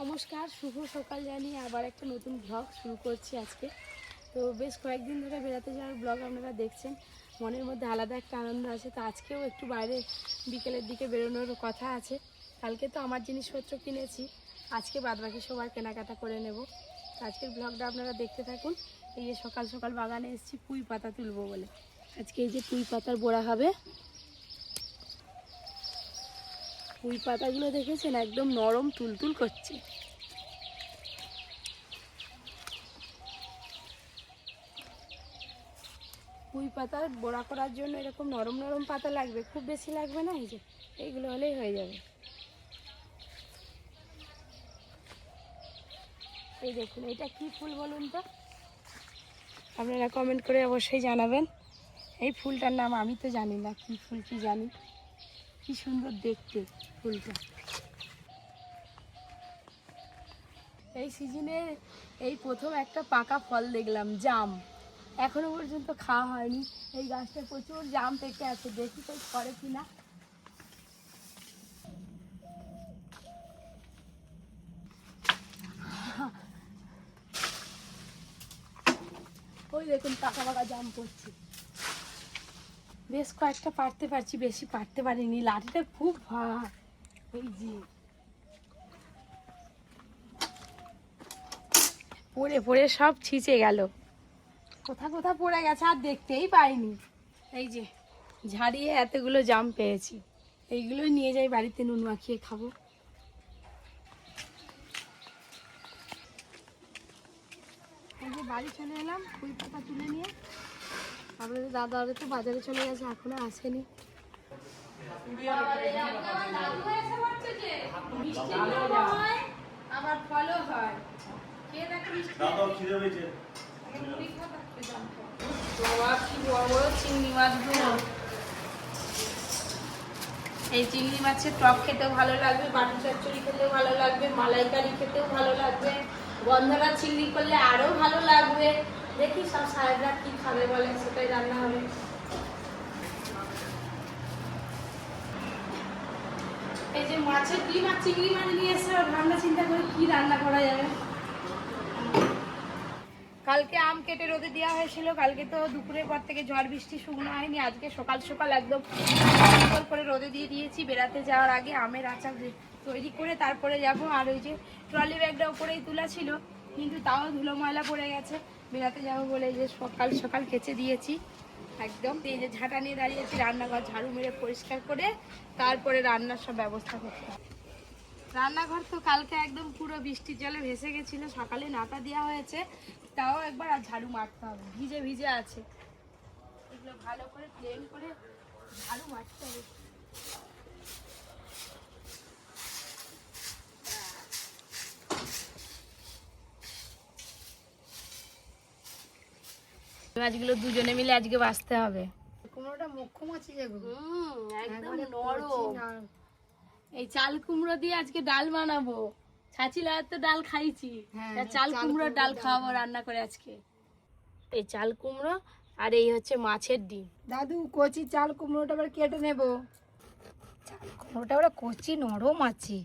নমস্কার, শুভ সকাল জানিয়ে আবার একটা নতুন ব্লগ শুরু করছি আজকে। তো বেশ কয়েকদিন ধরে বেড়াতে যাওয়ার ব্লগ আপনারা দেখছেন, মনের মধ্যে আলাদা একটা আনন্দ আছে। তো আজকেও একটু বাইরে বিকেলের দিকে বেরোনোর কথা আছে। কালকে তো আমার জিনিসপত্র কিনেছি, আজকে বাদবাকি সবার কেনাকাটা করে নেব। তো আজকের ব্লগটা আপনারা দেখতে থাকুন। এই যে সকাল সকাল বাগানে এসেছি পুঁই পাতা তুলবো বলে। আজকে এই যে পুঁই পাতার বড়া হবে। পুঁই পাতাগুলো দেখেছেন একদম নরম তুলতুল করছে। পুঁই পাতার বড়া করার জন্য এরকম নরম নরম পাতা লাগবে, খুব বেশি লাগবে না। এই যে এইগুলো হলেই হয়ে যাবে। এই দেখুন, এটা কি ফুল বলুন তো, আপনারা কমেন্ট করে অবশ্যই জানাবেন। এই ফুলটার নাম আমি তো জানি না, কি ফুল কি জানি। কি সুন্দর দেখতে ফুলটা। এই সিজনে এই প্রথম একটা পাকা ফল দেখলাম, জাম। এখনো পর্যন্ত খাওয়া হয়নি। এই গাছটা প্রচুর জাম পেকে আছে, দেখি তো করে কিনা। ওই দেখুন পাকা পাকা জাম পড়ছে। বেশ কয়েকটা পারতে পারছি, বেশি পারতে পারিনি, লাঠিটা খুব ভার। এই যে পড়ে পড়ে সব ছিঁচে গেল, কোথা কোথা পড়ে গেছে আর দেখতেই পাইনি। এই যে ঝাড়িয়ে এতগুলো জাম পেয়েছি, এইগুলোই নিয়ে যাই বাড়িতে, নুন মাখিয়ে খাবো। এই যে বাড়ি চলে এলাম পুঁই পাতা তুলে নিয়ে। আপনাদের দাদা তো বাজারে চলে গেছে, এখনো আসেনি। আবার ফলও হয়। চিংড়ি মাছগুলো, এই চিংড়ি মাছের টক খেতেও ভালো লাগবে, বাটি চচ্চড়ি খেতেও ভালো লাগবে, মালাইকারি খেতেও ভালো লাগবে, গন্ধরা চিংড়ি করলে আরো ভালো লাগবে। দেখি সব সাহেবরা কি খাবে বলে, সেটাই রান্না হবে। এই যে মাছের ডিম আর চিংড়ি মাছ নিয়ে এসে ভাবনা চিন্তা করে কি রান্না করা যাবে। কালকে আম কেটে রোদে দেওয়া হয়েছিল, কালকে তো দুপুরের পর থেকে ঝড় বৃষ্টি শুকনো হয়নি। আজকে সকাল সকাল একদম করে রোদে দিয়ে দিয়েছি। বেড়াতে যাওয়ার আগে আমের আচার তৈরি করে তারপরে যাব। আর ওই যে ট্রলি ব্যাগটা উপরেই তোলা ছিল, কিন্তু তাও ধুলো ময়লা পড়ে গেছে। বেড়াতে যাবো বলে এই যে সকাল সকাল কেচে দিয়েছি একদম। এই যে ঝাঁটা নিয়ে দাঁড়িয়েছি, রান্নাঘর ঝাড়ু মেরে পরিষ্কার করে তারপরে রান্নার সব ব্যবস্থা করতে হবে। রান্নাঘর তো কালকে একদম পুরো বৃষ্টির জলে ভেসে গেছিলো, সকালে নাতা দেওয়া হয়েছে, তাও একবার আর ঝাড়ু মারতে হবে, ভিজে ভিজে আছে। এগুলো ভালো করে ক্লিন করে ঝাড়ু মারতে হবে। মাছগুলো দুজনে মিলে আজকে বাছতে হবে। কুমড়োটা মুখ্য মাছি যাবে, একদম নরম। এই চাল কুমড়ো দিয়ে আজকে ডাল বানাবো। ছাচিলা তো ডাল খাইছি, চাল কুমড়োর ডাল খাওয়াবো রান্না করে আজকে। এই চাল কুমড়ো আর এই হচ্ছে মাছের ডিম। দাদু কচি চাল কুমড়োটা আবার কেটে নেব। চাল কুমড়োটা আবার কচি নরম আছে।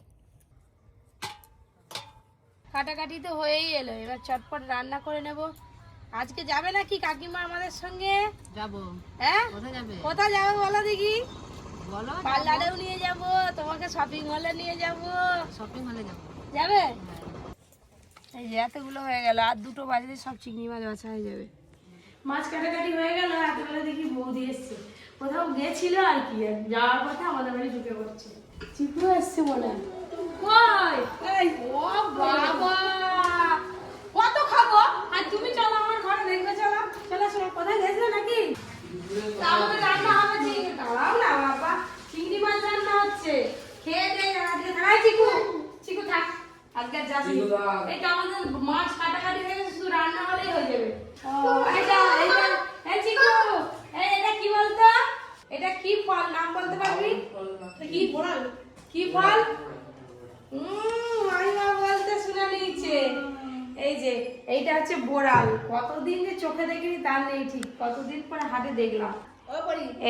কাটাকাটি তো হয়েই এলো, এবার চটপট রান্না করে নেব। আজকে যাবে নাকি কাকিমা আমাদের সঙ্গে? যাবো। হ্যাঁ, কোথায় যাবে? কোথায় যাবে বলো দেখি। বলো। পার্লারেও নিয়ে যাব, তোমাকে শপিং মলে নিয়ে যাব। শপিং মলে যাব, যাবে? এই যে এতগুলো হয়ে গেল, আর দুটো বাজলে সব চিংড়ি মাছ বাছা হয়ে যাবে। মাছ কাটাকাটি হয়ে গেল, এতবেলা দেখি বৌদি এসছে, কোথাও গেছিল আর কি, যাওয়ার কথা আমাদের বাড়ি ঢুকে পড়ছে। চিকু এসছে বলে। কই? ও বাবা, কত খাবো? আর তুমি চলো আমার ঘরে, দেখবে। চলো চলো চলো। কোথায় গেছিলে নাকি? তাহলে রান্না হবে চিংড়ি। দাঁড়াও না বাবা, চিংড়ি মাছ রান্না হচ্ছে, খেয়ে দেয় আজকে। থাক চিকু, চিকু থাক, আজকে যাচ্ছি। এইটা আমাদের মাছ কাটাকাটি হয়ে গেছে, শুধু রান্না হলেই হয়ে যাবে। এটা এটা এই চিকু, এটা কি বলতো? এটা কি ফল, নাম বলতে পারবি? কি ফল? কি ফল? মাইমা বলতে শুনে নিয়েছে। এই যে এইটা হচ্ছে বোড়াল। কতদিন যে চোখে দেখিনি তার নেই ঠিক, কতদিন পরে হাটে দেখলাম।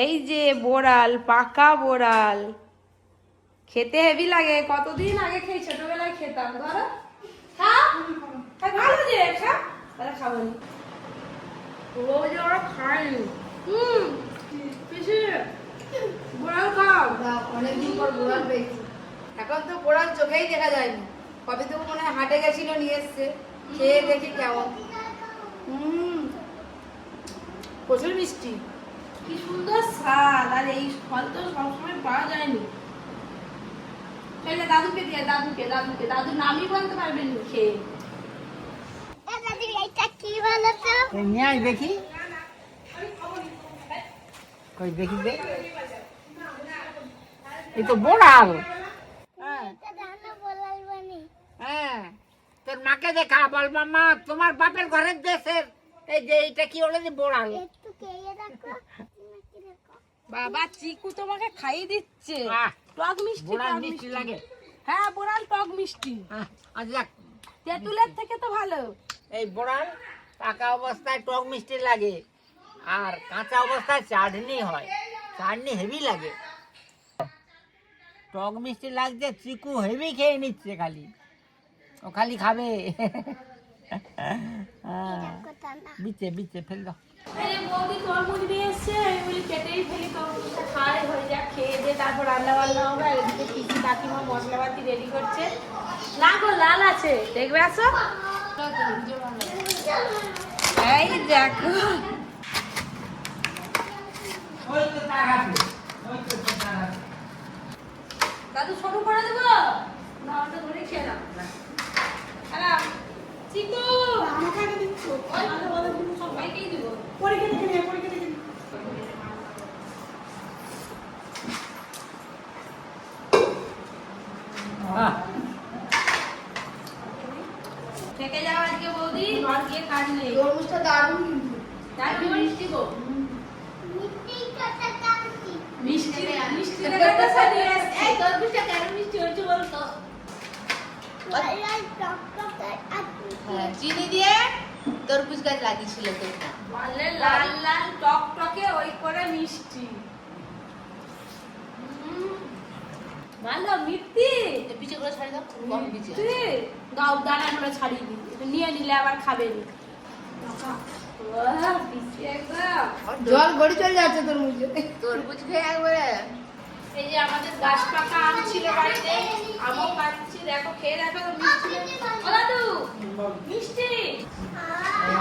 এই যে বোড়াল, পাকা বোড়াল। খেতে হেভি লাগে, কতদিন আগে খেয়ে ছোটবেলায় খেতাম। ধরো খাও, ভালো যে খা, তাহলে খাবো নি ও যে ওরা খায়নি। পিসি বোড়াল খাও। অনেকদিন পর বোড়াল পেয়েছি। এখন তো বোড়াল চোখেই দেখা যায়নি, কবে তো মনে হয় হাটে গেছিল নিয়ে এসছে, খেয়ে দেখি কেমন। প্রচুর মিষ্টি, কি সুন্দর স্বাদ। আর এই ফল তো সবসময় পাওয়া যায়নি। তাহলে দাদুকে দিয়ে, দাদুকে দাদুকে দাদু নামই বলতে পারবেন খেয়ে। দেখি কই দেখি দে, এই তো বোড়াল। হ্যাঁ, তোর মাকে দেখা, বল মামা তোমার বাপের ঘরের দেশের এই যে এইটা কি হলো যে বোড়াল। বাবা চিকু তোমাকে খাইয়ে দিচ্ছে টক মিষ্টি। বোড়াল মিষ্টি লাগে? হ্যাঁ বোড়াল টক মিষ্টি। আচ্ছা, তেঁতুলের থেকে তো ভালো। এই বোড়াল পাকা অবস্থায় টক মিষ্টি লাগে, আর কাঁচা অবস্থায় চাটনি হয়, চাটনি হেভি লাগে। টক মিষ্টি লাগছে, চিকু হেভি খেয়ে নিচ্ছে, খালি ও খালি খাবে। বিচ্ছে বিচ্ছে ফেল দাও। বৌদি তরমুজ নিয়ে এসছে, আমি বলি কেটেই ফেলি, তরমুজটা খাই হয়ে যাক, খেয়ে দিয়ে তারপর রান্না বান্না হবে। আর এদিকে পিসি কাকিমা মশলাপাতি রেডি করছে। না গো লাল আছে, দেখবে আসো। এই দেখো দাদু শুরু করে দেবো না, ওটা ধরে খেয়ে নাও। চিকু আমাকে দিচ্ছ, সবাইকেই দিব। পরীক্ষা দেখে নিয়ে, পরীক্ষা দেখে নিয়ে। থেকে যাও আজকে বৌদি, ঘর গিয়ে কাজ নেই। তরমুজটা দারুণ কিন্তু, দারুণ মিষ্টি গো। মিষ্টি মিষ্টি তরমুজটা কেন মিষ্টি হয়েছে বলতো? চিনি দিয়ে তরমুজ গাছ লাগিয়েছিল তো, লাল লাল টক টকে ওই করে মিষ্টি। ভালো মিষ্টি। পিছে করে ছাড়ি দাও, কম পিছে দাও, দানা করে ছাড়িয়ে দিই, নিয়ে নিলে আবার খাবে নি। জল গড়ি চলে যাচ্ছে তরমুজে, তরমুজ খেয়ে একবারে। এই যে আমাদের গাছ পাকা আম ছিল বাড়িতে, আমও খাচ্ছি, দেখো খেয়ে দেখো তো মিষ্টি। ও দাদু মিষ্টি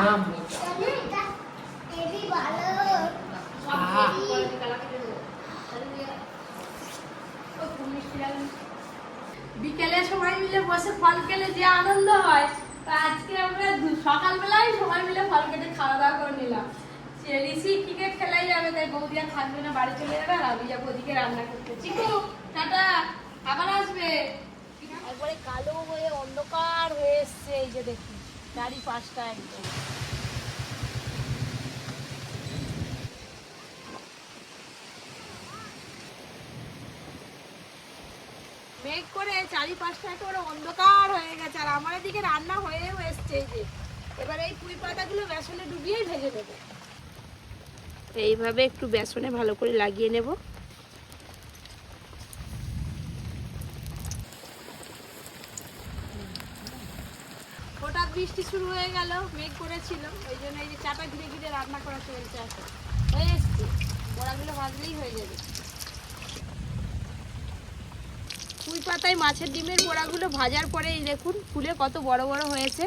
আম বিকেলে সবাই মিলে বসে ফল খেলে যে আনন্দ হয়, তা আজকে আমরা সকালবেলায় সবাই মিলে ফল কেটে খাওয়া দাওয়া করে নিলাম। ঋষি ক্রিকেট খেলাই যাবে, তাই বৌদি আর থাকবে না, বাড়ি চলে যাবে, আর আমি যাবো ওদিকে রান্না করতে। চিকু টাটা, আবার আসবে। একবারে কালো হয়ে অন্ধকার হয়ে এসছে, এই যে দেখি 4:30 একদম। মেঘ করে 4:30 একেবারে অন্ধকার হয়ে গেছে, আর আমার এদিকে রান্না হয়েও এসছে। এই যে এবার এই পুঁই পাতাগুলো বেসনে ডুবিয়েই ভেজে দেবো। এইভাবে একটু বেসনে ভালো করে লাগিয়ে নেব। হঠাৎ বৃষ্টি শুরু হয়ে গেল, মেঘ করেছিল, ওই জন্য এই যে চাটা ঘিরে ঘিরে রান্না করা চলছে। এখন হয়ে এসছে, বড়াগুলো ভাজলেই হয়ে যাবে। পুঁই পাতায় মাছের ডিমের বড়াগুলো ভাজার পরে এই দেখুন ফুলে কত বড় বড় হয়েছে।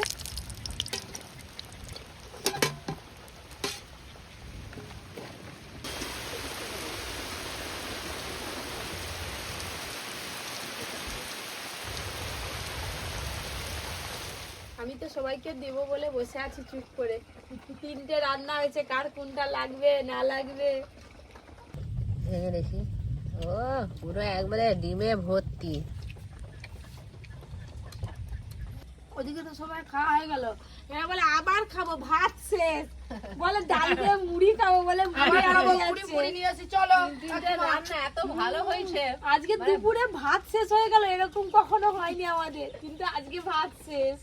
আমি তো সবাইকে দেব বলে বসে আছি চুপ করে। 3টে রান্না হয়েছে, কার কোনটা লাগবে না লাগবে দেখি। ও পুরো একবারে ডিমে ভর্তি। ওদিকে তো সবাই খাওয়া হয়ে গেল, এরা বলে আবার খাবো, ভাত শেষ, বলে ডাল দিয়ে মুড়ি খাবো, বলে মুড়ি নিয়ে আসি চলো। রান্না এত ভালো হয়েছে, আজকে দুপুরে ভাত শেষ হয়ে গেল, এরকম কখনো হয়নি আমাদের, কিন্তু আজকে ভাত শেষ।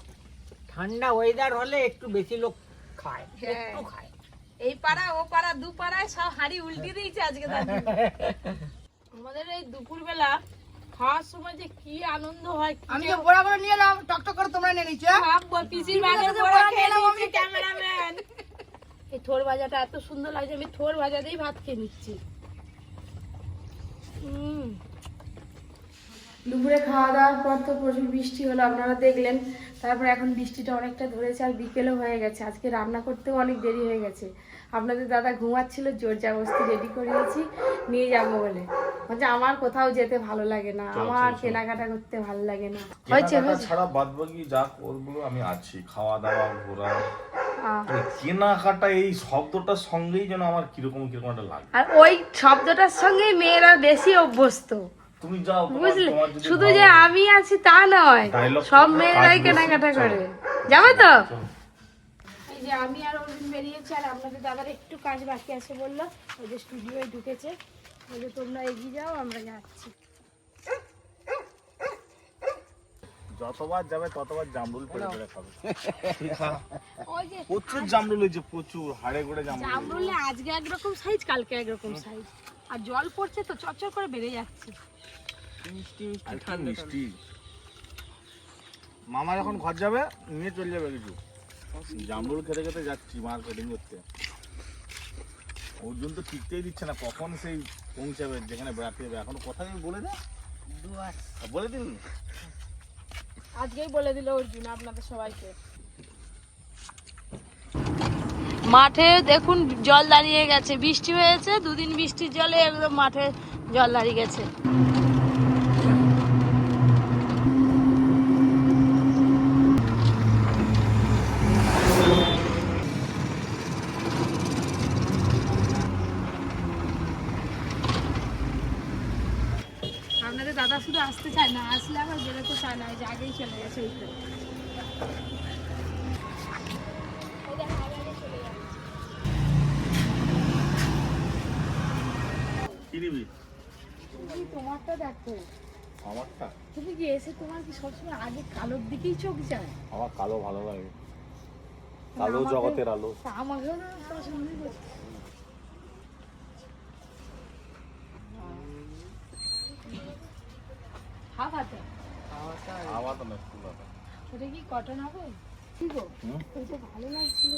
ঠান্ডা ওয়েদার হলে একটু বেশি লোক খায়, একটু খায়। এই পাড়া ও পাড়া দু পাড়ায় সব হাঁড়ি উল্টে দিয়েছে আজকে দাদু। আমাদের এই দুপুরবেলা খাওয়ার সময় যে কি আনন্দ হয়, আমি তো বড়া করে নিয়ে এলাম, টকটক করে তোমরা নিয়ে নিচ্ছ। পিসির বাজার বড়া খেয়ে নিচ্ছি ক্যামেরাম্যান। এই থোর ভাজাটা এত সুন্দর লাগছে, আমি থোর ভাজা দিয়েই ভাত খেয়ে নিচ্ছি। দুপুরে খাওয়া দাওয়ার পর তো প্রচুর বৃষ্টি হলো, আপনারা দেখলেন। তারপর এখন বৃষ্টিটা অনেকটা ধরেছে আর বিকেলও হয়ে গেছে। আজকে রান্না করতেও অনেক দেরি হয়ে গেছে। আপনাদের দাদা ঘুমাচ্ছিল, জোর জবরদস্তি রেডি করিয়েছি নিয়ে যাবো বলে। মানে আমার কোথাও যেতে ভালো লাগে না, আমার কেনাকাটা করতে ভালো লাগে না। কেনাকাটা ছাড়া বাদবাকি যা করবো আমি আছি, খাওয়া দাওয়া ঘোরা। কেনাকাটা এই শব্দটার সঙ্গেই যেন আমার কিরকম কিরকম একটা লাগে। আর ওই শব্দটার সঙ্গে মেয়েরা বেশি অভ্যস্ত। তুমি যাও, বুঝলে, শুধু যে আমি আছি তা নয়, সব মেয়েরাই কেনাকাটা করে। যাবে তো? এই যে আমি আর অর্জুন বেরিয়েছি, আর আপনাদের দাদার একটু কাজ বাকি আছে বললো, ওই যে স্টুডিওয় ঢুকেছে। ওই যে তোমরা এগিয়ে যাও, আমরা যাচ্ছি। যতবার যাবে ততবার জামরুল পেড়ে পেড়ে খাবে। প্রচুর জামরুল হয়েছে, প্রচুর হাড়ে গোড়ে জামরুল। আজকে একরকম সাইজ, কালকে একরকম সাইজ, আর জল পড়ছে তো চচ্চর করে বেড়ে যাচ্ছে। মিষ্টি মামা যখন ঘর যাবে নিয়ে চলে যাবে কিছু জামরুল খেতে খেতে যাচ্ছি মার্কেটিং করতে। অর্জুন তো টিকতেই দিচ্ছে না, কখন সেই পৌঁছাবে যেখানে বেড়াতে যাবে। এখনো কথা আমি বলে দে, বলে দিন। আজকেই বলে দিল অর্জুন আপনাদের সবাইকে। মাঠে দেখুন জল দাঁড়িয়ে গেছে, বৃষ্টি হয়েছে, দুদিন বৃষ্টির জলে একদম মাঠে জল দাঁড়িয়ে গেছে। আপনাদের দাদা শুধু আসতে চায় না, আসলে আবার বেরোতে চায় না, যে আগেই চলে গেছে। তোমারটা দেখো, আমারটা তুমি কি এসে তোমার কি সবসময় আগে কালোর দিকেই চোখ যায়? আমার কালো ভালো লাগে, কালো জগতের আলো। আমাকেও না পছন্দ করছে। ওটা কি কটন হবে? ওইটা ভালো লাগছিল,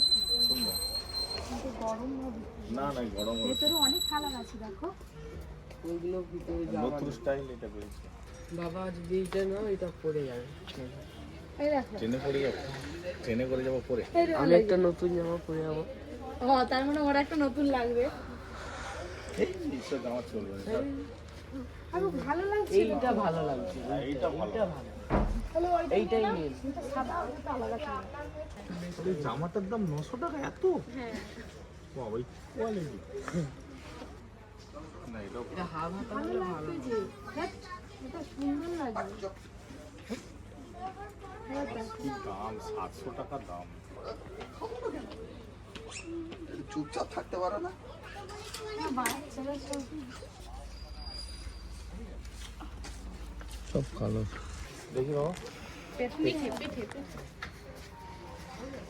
কিন্তু গরম হবে। না না গরম, ভেতরে অনেক কালার আছে দেখো। ওইগুলো ভিতরে নতুন স্টাইল এটা করেছে বাবা। আজ এইটা না, এটা পরে যাবে। এই দেখো, ট্রেনে পরে যাবো, ট্রেনে করে যাবো পরে। আমি একটা নতুন জামা পরে যাবো। ও তার মানে ওর একটা নতুন লাগবে। এইসব জামা চলবে না। আর ভালো লাগছে, এইটা ভালো লাগছে, এইটা ভালো। তাহলে ওইটা এইটাই নিন। এটা সাদা, ওটা আলাদা কালার। এই জামাটার দাম 900 টাকা এত? হ্যাঁ, বাবা এই কোয়ালিটি না, এটা হাফ হাতা ভালো লাগছে যে। দেখ, এটা সুন্দর লাগছে। কি দাম, 700 টাকা দাম। চুপচাপ থাকতে পারো না? বাচ্চারা সব সব কালো। দেখি বাবা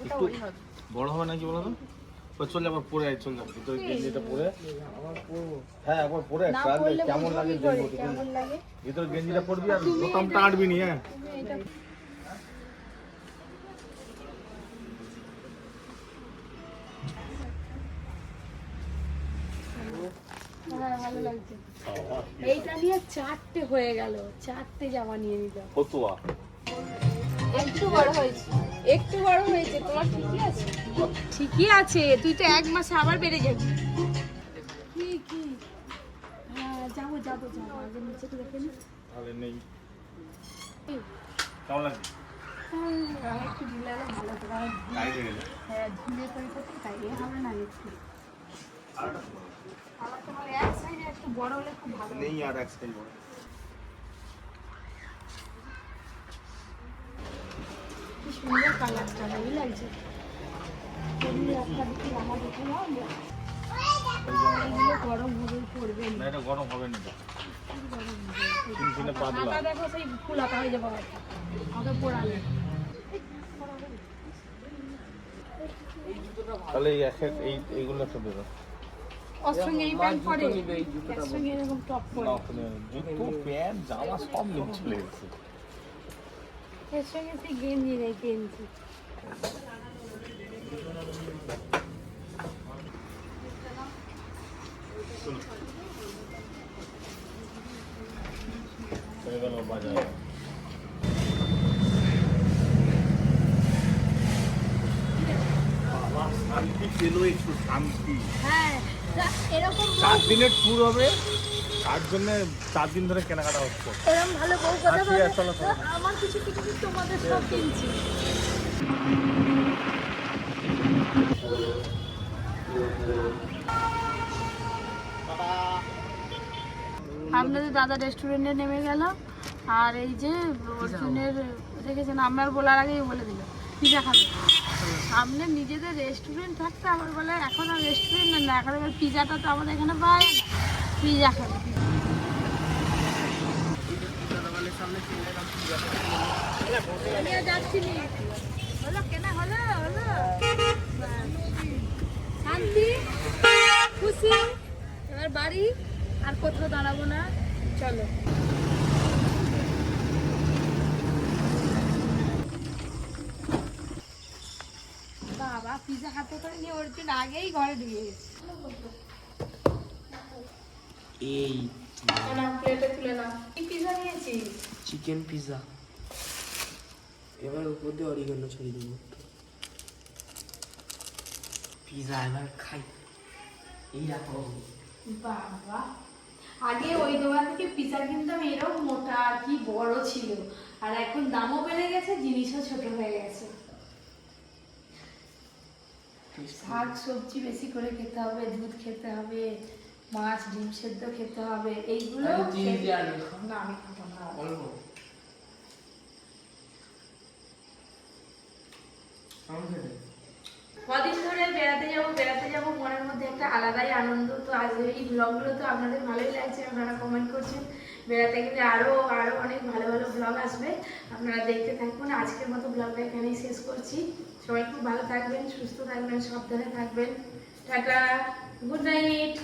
একটু বড় হবে নাকি বলো তো? চল আবার পরে আয়, চল যাবো ভিতরে গেঞ্জিটা পরে। হ্যাঁ একবার পরে ট্রায়াল দে কেমন লাগে, দেখবো ভিতরে গেঞ্জিটা পরবি আর বোতামটা আটবি নি। হ্যাঁ ভালো লাগছে। এইটা নিয়ে 4টে হয়ে গেল, 4টে জামা নিয়ে নিলাম। ফতুয়া একটু বড় হয়েছে, একটু বড় হয়েছে। তোমার ঠিকই আছে, ঠিকই আছে। তুই তো 1 মাসে আবার বেড়ে যাবি। কি কি? হ্যাঁ যাবো যাবো যাবো, আগে নিচে তো দেখে নি। তাহলে নেই কেমন লাগে? একটু ঢিলে হলে ভালো হতো। টাইট হয়ে গেছে। হ্যাঁ ঢিলে করে করতে তাই হবে না একটু। আমার তো বলে এক সাইডে একটু বড় হলে খুব ভালো। নেই আর এক সাইজ বড়। কি সুন্দর কালারটা, ভালো লাগছে। এমনি একটা দিকে আমার দেখে নাও, এগুলো গরম হবে পড়বে না, এটা গরম হবে না। হাতা দেখো সেই ফুল হাতা হয়ে যাবে আমাকে পড়ালে। তাহলে এই এইগুলো একটা দেবো। ওর সঙ্গে এই প্যান্ট পরে নিবে, এই জুতোটা এর সঙ্গে এরকম টপ পরে না, ওখানে জুতো প্যান্ট জামা সব নিয়ে চলে এসেছে। এর সঙ্গে সেই গেঞ্জি নেই গেঞ্জি হয়ে গেল বাজার। বাবা, শান্তি পেলো একটু শান্তি। হ্যাঁ এরকম 4 দিনের ট্যুর হবে, তার জন্য 4 দিন ধরে কেনাকাটা হচ্ছে। এরকম ভালো বউ কথা ঠিক বলে আছে, চলো, চলো। আমার কিছু কিছু কিছু তোমাদের সব কিনছি আপনাদের দাদা রেস্টুরেন্টে নেমে গেল আর এই যে অর্জুনের দেখেছেন আমার বলার আগেই বলে দিল পিজা খাবে সামনে নিজেদের রেস্টুরেন্ট থাকতে আমার বলে এখন আর রেস্টুরেন্ট না এখন এবার পিজাটা তো আমাদের এখানে পাওয়া যায় না পিজা খাবে আমি আর যাচ্ছি নি হলো কেনা হলো হলো শান্তি খুশি এবার বাড়ি আর কোথাও দাঁড়াবো না চলো বাবা পিজা হাতে করে নিয়ে অর্জুন আগেই ঘরে ঢুকে গেছে এই প্লেটে তুলে নাও কি পিজা নিয়েছিস চিকেন পিজা, এবার উপর দিয়ে অরিগানো ছড়িয়ে দেবো। পিজা এবার খাই। এই রাখো বাবা আগে ওই দোকান থেকে পিজা কিনতাম এরকম মোটা আর কি বড় ছিল আর এখন দামও বেড়ে গেছে জিনিসও ছোট হয়ে গেছে শাক সবজি বেশি করে খেতে হবে দুধ খেতে হবে মাছ ডিম সেদ্ধ খেতে হবে এইগুলো না আমি খাবো না অল্প কদিন ধরে বেড়াতে যাবো মনের মধ্যে একটা আলাদাই আনন্দ তো আজ এই ব্লগগুলো তো আপনাদের ভালোই লাগছে আপনারা কমেন্ট করছেন বেড়াতে গেলে আরো অনেক ভালো ভালো ব্লগ আসবে আপনারা দেখতে থাকুন আজকের মতো ব্লগটা এখানেই শেষ করছি সবাই খুব ভালো থাকবেন সুস্থ থাকবেন সাবধানে থাকবেন টাটা গুড নাইট